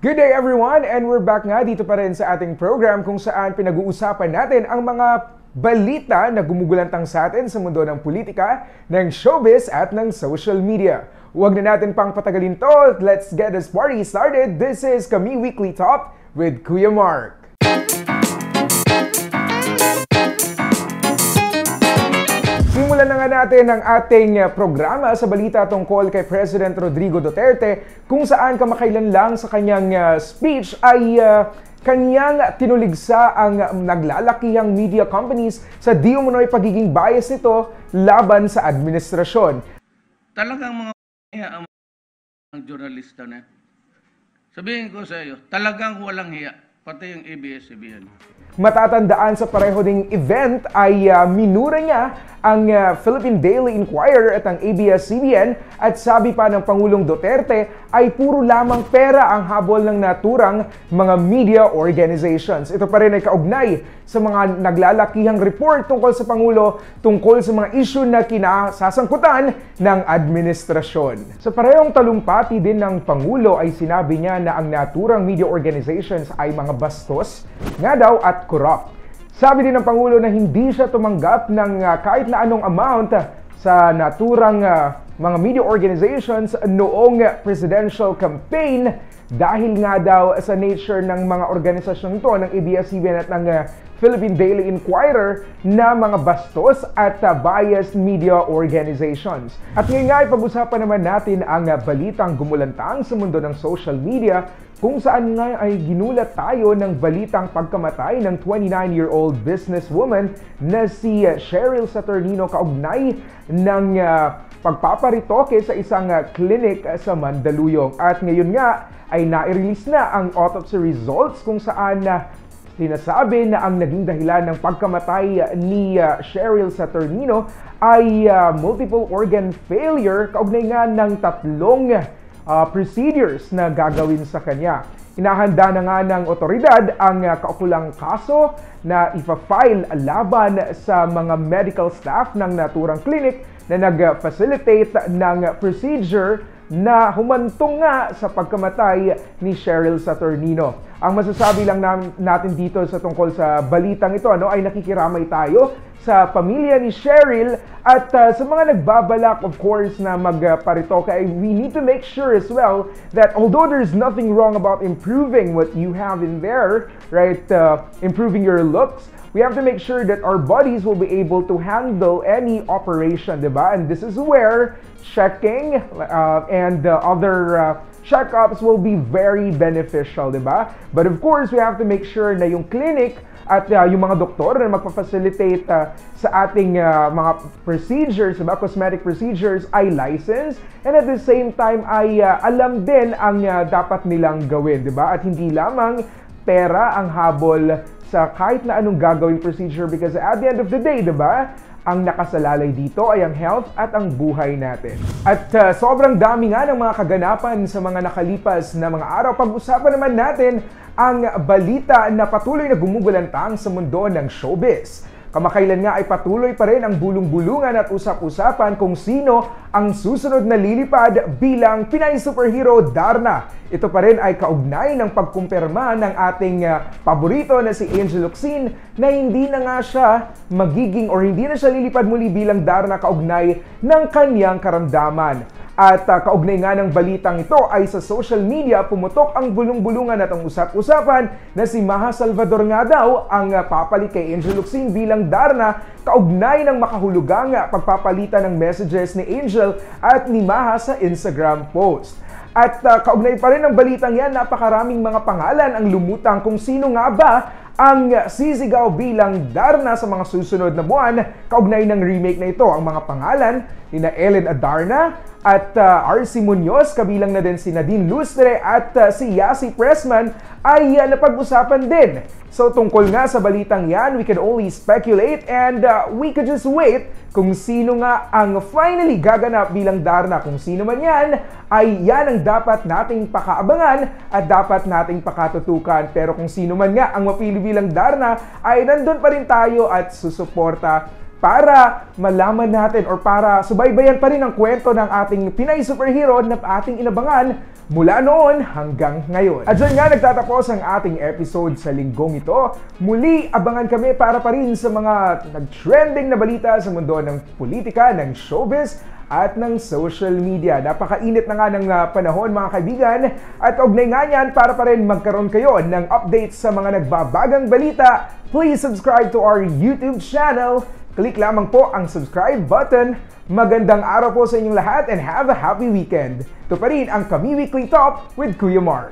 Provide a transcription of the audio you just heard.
Good day everyone, and we're back nga dito pa rin sa ating program kung saan pinag-uusapan natin ang mga balita na gumugulantang sa atin sa mundo ng politika, ng showbiz at ng social media. Huwag na natin pang patagalin to, let's get this party started. This is Kami Weekly Top with Kuya Mark. Simulan na nga natin ang ating programa sa balita tungkol kay President Rodrigo Duterte, kung saan kamakailan lang sa kanyang speech ay kanyang tinuligsa ang naglalakihang media companies sa di umano'y pagiging bias nito laban sa administrasyon. Talagang mga ang journalista na, sabihin ko sa iyo, talagang walang hiya, pati yung ABS-CBN. Matatandaan sa pareho ding event ay minura niya ang Philippine Daily Inquirer at ang ABS-CBN at sabi pa ng Pangulong Duterte ay puro lamang pera ang habol ng naturang mga media organizations. Ito pa rin ay kaugnay sa mga naglalakihang report tungkol sa Pangulo tungkol sa mga issue na kinasasangkutan ng administrasyon. Sa parehong talumpati din ng Pangulo ay sinabi niya na ang naturang media organizations ay mga bastos nga daw at corrupt. Sabi din ng Pangulo na hindi siya tumanggap ng kahit na anong amount sa naturang mga media organizations noong presidential campaign dahil nga daw sa nature ng mga organisasyon ito ng ABS-CBN at ng Philippine Daily Inquirer na mga bastos at biased media organizations. At ngayon nga ipag-usapan naman natin ang balitang gumulantang sa mundo ng social media kung saan nga ay ginulat tayo ng balitang pagkamatay ng 29-year-old businesswoman na si Cheryl Saturnino kaugnay ng pagpaparitoke sa isang clinic sa Mandaluyong. At ngayon nga ay nai-release na ang autopsy results kung saan sinasabi na ang naging dahilan ng pagkamatay ni Cheryl Saturnino ay multiple organ failure kaugnay nga ng tatlong procedures na gagawin sa kanya. Inahanda na nga ng otoridad ang kaukulang kaso na ipa-file laban sa mga medical staff ng naturang clinic na nag-facilitate ng procedure na humantong nga sa pagkamatay ni Cheryl Saturnino. Ang masasabi lang natin dito sa tungkol sa balitang ito ay nakikiramay tayo sa pamilya ni Cheryl at sa mga nagbabalak of course na magparitoke. We need to make sure as well that although there's nothing wrong about improving what you have in there, right, improving your looks, we have to make sure that our bodies will be able to handle any operation, diba? And this is where checking and other checkups will be very beneficial, diba? But of course, we have to make sure na yung clinic at yung mga doktor na magpa-facilitate sa ating mga procedures, diba? Cosmetic procedures ay licensed and at the same time ay alam din ang dapat nilang gawin, diba? At hindi lamang pera ang habol sa kahit na anong gagawing procedure because at the end of the day, diba, ang nakasalalay dito ay ang health at ang buhay natin. At sobrang dami nga ng mga kaganapan sa mga nakalipas na mga araw. Pag-usapan naman natin ang balita na patuloy na gumugulantang sa mundo ng showbiz. Kamakailan nga ay patuloy pa rin ang bulong-bulungan at usap-usapan kung sino ang susunod na lilipad bilang Pinay superhero Darna. Ito pa rin ay kaugnay ng pagkumpirma ng ating paborito na si Angel Locsin na hindi na nga siya magiging or hindi na siya lilipad muli bilang Darna kaugnay ng kanyang karamdaman. At kaugnay nga ng balitang ito ay sa social media pumutok ang bulong-bulungan at ang usap-usapan na si Maha Salvador nga daw ang papalit kay Angel Locsin bilang Darna kaugnay ng makahulugang pagpapalitan ng messages ni Angel at ni Maha sa Instagram post. At kaugnay pa rin ng balitang yan, napakaraming mga pangalan ang lumutang kung sino nga ba ang sisigaw bilang Darna sa mga susunod na buwan. Kaugnay ng remake na ito, ang mga pangalan ni Ellen Adarna at RC Munoz, kabilang na din si Nadine Lustre at si Yasi Pressman ay napag-usapan din. So tungkol nga sa balitang yan, we can only speculate and we could just wait kung sino nga ang finally gaganap bilang Darna. Kung sino man yan, ay yan ang dapat nating pakaabangan at dapat nating pakatutukan. Pero kung sino man nga ang mapili bilang Darna, ay nandun pa rin tayo at susuporta para malaman natin or para subaybayan pa rin ang kwento ng ating Pinay superhero na ating inabangan mula noon hanggang ngayon. At dyan nga nagtatapos ang ating episode sa linggong ito. Muli, abangan kami para pa rin sa mga nag-trending na balita sa mundo ng politika, ng showbiz, at ng social media. Napakainit na nga ng panahon mga kaibigan, at ugnay nga yan para pa rin magkaroon kayo ng updates sa mga nagbabagang balita. Please subscribe to our YouTube channel. Click lamang po ang subscribe button. Magandang araw po sa inyong lahat and have a happy weekend. Ito pa rin ang Kami Weekly Top with Kuya Mark.